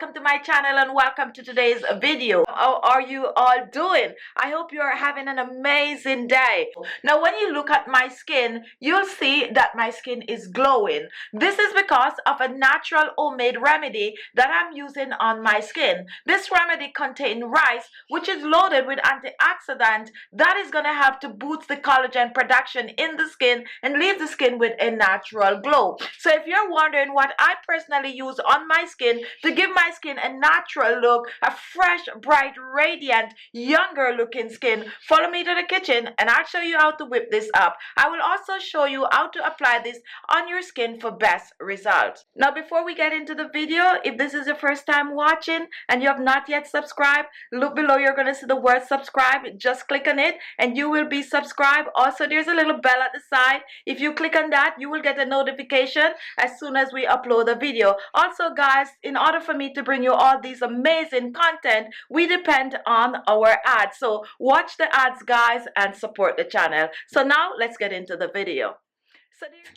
welcome to my channel and welcome to today's video. How are you all doing? I hope you're having an amazing day. Now when you look at my skin, you'll see that my skin is glowing. This is because of a natural homemade remedy that I'm using on my skin. This remedy contains rice, which is loaded with antioxidant that is going to help to boost the collagen production in the skin and leave the skin with a natural glow. So if you're wondering what I personally use on my skin to give my skin a natural look, a fresh, bright, radiant, younger looking skin, follow me to the kitchen and I'll show you how to whip this up. I will also show you how to apply this on your skin for best results. Now before we get into the video, if this is your first time watching and you have not yet subscribed, look below, you're going to see the word subscribe. Just click on it and you will be subscribed. Also there's a little bell at the side. If you click on that, you will get a notification as soon as we upload a video. Also guys, in order for me to bring you all these amazing content, we depend on our ads. So watch the ads guys and support the channel. So now let's get into the video.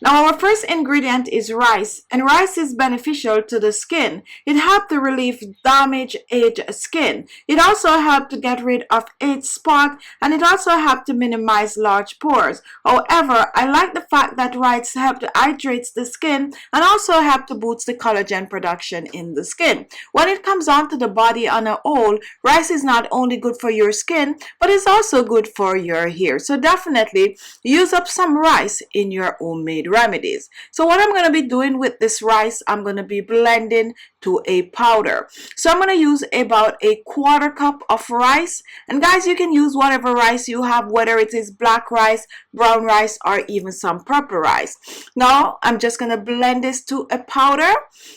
Now our first ingredient is rice, and rice is beneficial to the skin. It helps to relieve damaged, aged skin. It also helps to get rid of age spot, and it also helps to minimize large pores. However, I like the fact that rice helps to hydrate the skin and also help to boost the collagen production in the skin. When it comes on to the body on a whole, rice is not only good for your skin, but it's also good for your hair. So definitely use up some rice in your homemade remedies. So what I'm going to be doing with this rice, I'm going to be blending to a powder. So I'm going to use about a quarter cup of rice, and guys, you can use whatever rice you have, whether it is black rice, brown rice, or even some purple rice. Now I'm just going to blend this to a powder,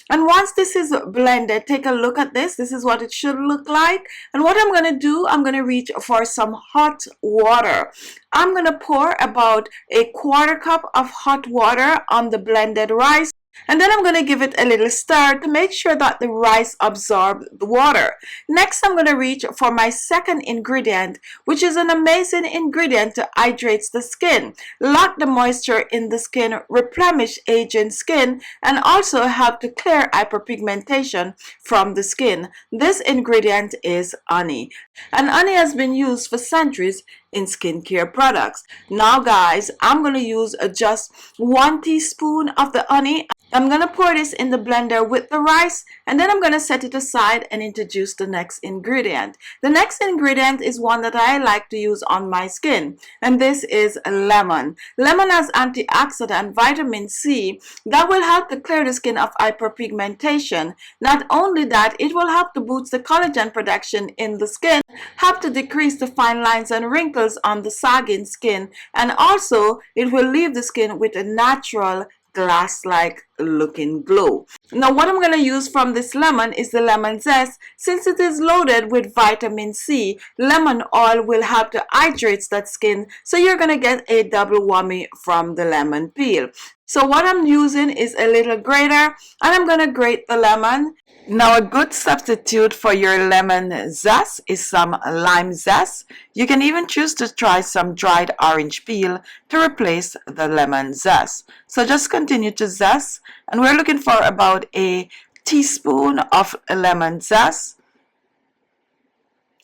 and once this is blended, take a look at this. This is what it should look like. And what I'm going to do, I'm going to reach for some hot water. I'm going to pour about a quarter cup of hot water on the blended rice. And then I'm going to give it a little stir to make sure that the rice absorbs the water. Next, I'm going to reach for my second ingredient, which is an amazing ingredient to hydrate the skin, lock the moisture in the skin, replenish aging skin, and also help to clear hyperpigmentation from the skin. This ingredient is honey. And honey has been used for centuries in skincare products. Now guys, I'm going to use just 1 teaspoon of the honey. I'm going to pour this in the blender with the rice, and then I'm going to set it aside and introduce the next ingredient. The next ingredient is one that I like to use on my skin, and this is lemon. Lemon has antioxidant vitamin C that will help to clear the skin of hyperpigmentation. Not only that, it will help to boost the collagen production in the skin, help to decrease the fine lines and wrinkles on the sagging skin, and also it will leave the skin with a natural glass-like looking glow. Now what I'm going to use from this lemon is the lemon zest. Since it is loaded with vitamin C, lemon oil will help to hydrate that skin, so you're going to get a double whammy from the lemon peel. So what I'm using is a little grater, and I'm going to grate the lemon. Now a good substitute for your lemon zest is some lime zest. You can even choose to try some dried orange peel to replace the lemon zest. So just continue to zest, and we're looking for about a teaspoon of lemon zest.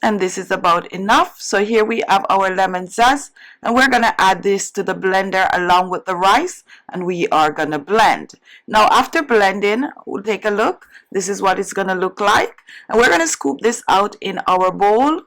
And this is about enough. So here we have our lemon zest, and we're going to add this to the blender along with the rice, and we are going to blend. Now after blending, we'll take a look. This is what it's going to look like, and we're going to scoop this out in our bowl.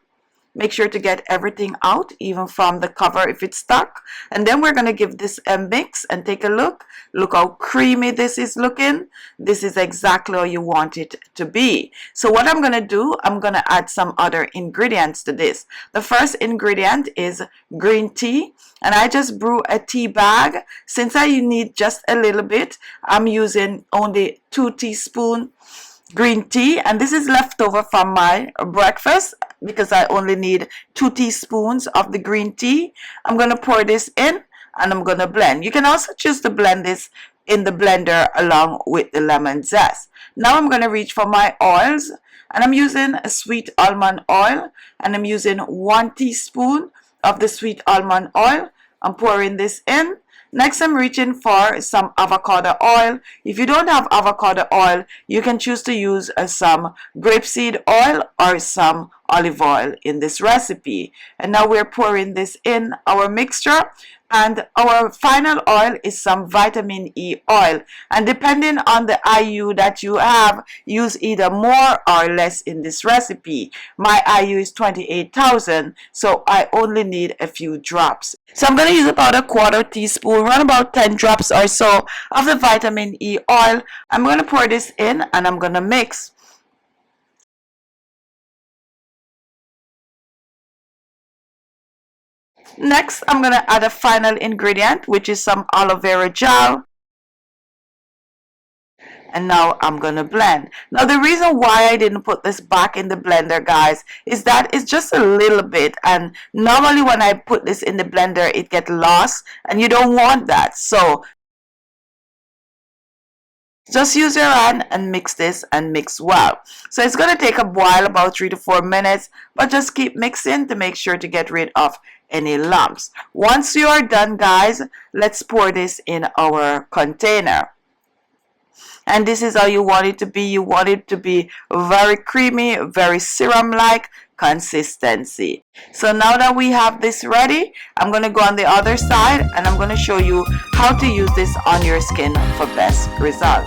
Make sure to get everything out, even from the cover if it's stuck. And then we're going to give this a mix and take a look. Look how creamy this is looking. This is exactly how you want it to be. So what I'm going to do, I'm going to add some other ingredients to this. The first ingredient is green tea. And I just brew a tea bag. Since I need just a little bit, I'm using only 2 teaspoons green tea, and this is leftover from my breakfast because I only need 2 teaspoons of the green tea. I'm going to pour this in and I'm going to blend. You can also choose to blend this in the blender along with the lemon zest. Now I'm going to reach for my oils, and I'm using a sweet almond oil, and I'm using 1 teaspoon of the sweet almond oil. I'm pouring this in. Next, I'm reaching for some avocado oil. If you don't have avocado oil, you can choose to use some grapeseed oil or some olive oil in this recipe. And now we're pouring this in our mixture. And our final oil is some vitamin E oil. And depending on the IU that you have, use either more or less in this recipe. My IU is 28,000, so I only need a few drops. So I'm going to use about a quarter teaspoon, around about 10 drops or so of the vitamin E oil. I'm going to pour this in and I'm going to mix. Next, I'm going to add a final ingredient, which is some aloe vera gel. And now I'm going to blend. Now the reason why I didn't put this back in the blender, guys, is that it's just a little bit. And normally when I put this in the blender, it gets lost. And you don't want that. So just use your hand and mix this and mix well. So it's going to take a while, about 3 to 4 minutes, but just keep mixing to make sure to get rid of any lumps. Once you are done, guys, let's pour this in our container. And this is how you want it to be. You want it to be very creamy, very serum-like consistency. So now that we have this ready, I'm going to go on the other side and I'm going to show you how to use this on your skin for best result.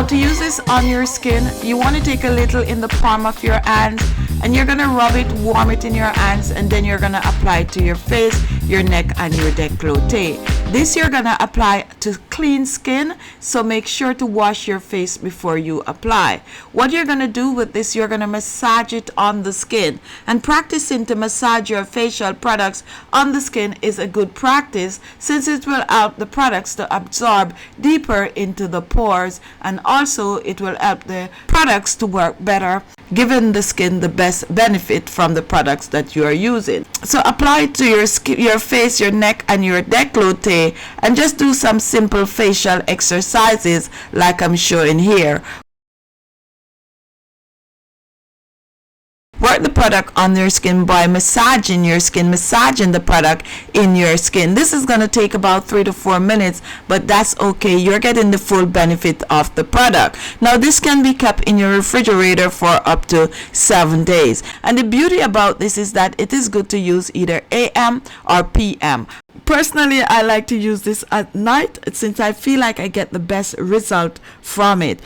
To use this on your skin, you want to take a little in the palm of your hands and you're going to rub it, warm it in your hands, and then you're going to apply it to your face, your neck, and your décolleté. This you're going to apply to clean skin, so make sure to wash your face before you apply. What you're going to do with this, you're going to massage it on the skin. And practicing to massage your facial products on the skin is a good practice, since it will help the products to absorb deeper into the pores, and also it will help the products to work better, giving the skin the best benefit from the products that you are using. So apply it to your skin, your face, your neck, and your décolleté, and just do some simple facial exercises like I'm showing here. Work the product on your skin by massaging your skin, massaging the product in your skin. This is going to take about 3 to 4 minutes, but that's okay. You're getting the full benefit of the product. Now this can be kept in your refrigerator for up to 7 days. And the beauty about this is that it is good to use either AM or PM. Personally, I like to use this at night since I feel like I get the best result from it.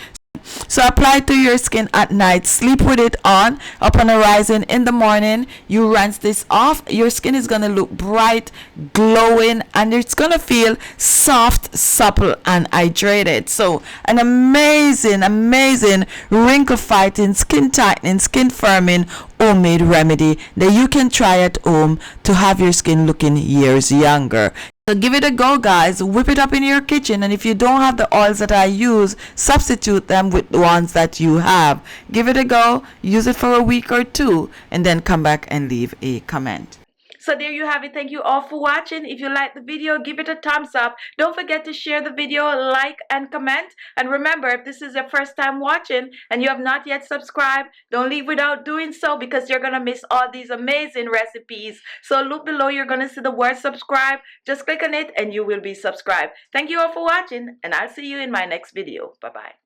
So apply it to your skin at night, sleep with it on, upon arising in the morning, you rinse this off. Your skin is going to look bright, glowing, and it's going to feel soft, supple, and hydrated. So an amazing wrinkle fighting, skin tightening, skin firming homemade remedy that you can try at home to have your skin looking years younger. So give it a go, guys. Whip it up in your kitchen, and if you don't have the oils that I use, substitute them with the ones that you have. Give it a go, use it for a week or 2, and then come back and leave a comment. So there you have it. Thank you all for watching. If you like the video, give it a thumbs up. Don't forget to share the video, like, and comment. And remember, if this is your first time watching and you have not yet subscribed, don't leave without doing so, because you're going to miss all these amazing recipes. So look below, you're going to see the word subscribe. Just click on it and you will be subscribed. Thank you all for watching, and I'll see you in my next video. Bye-bye.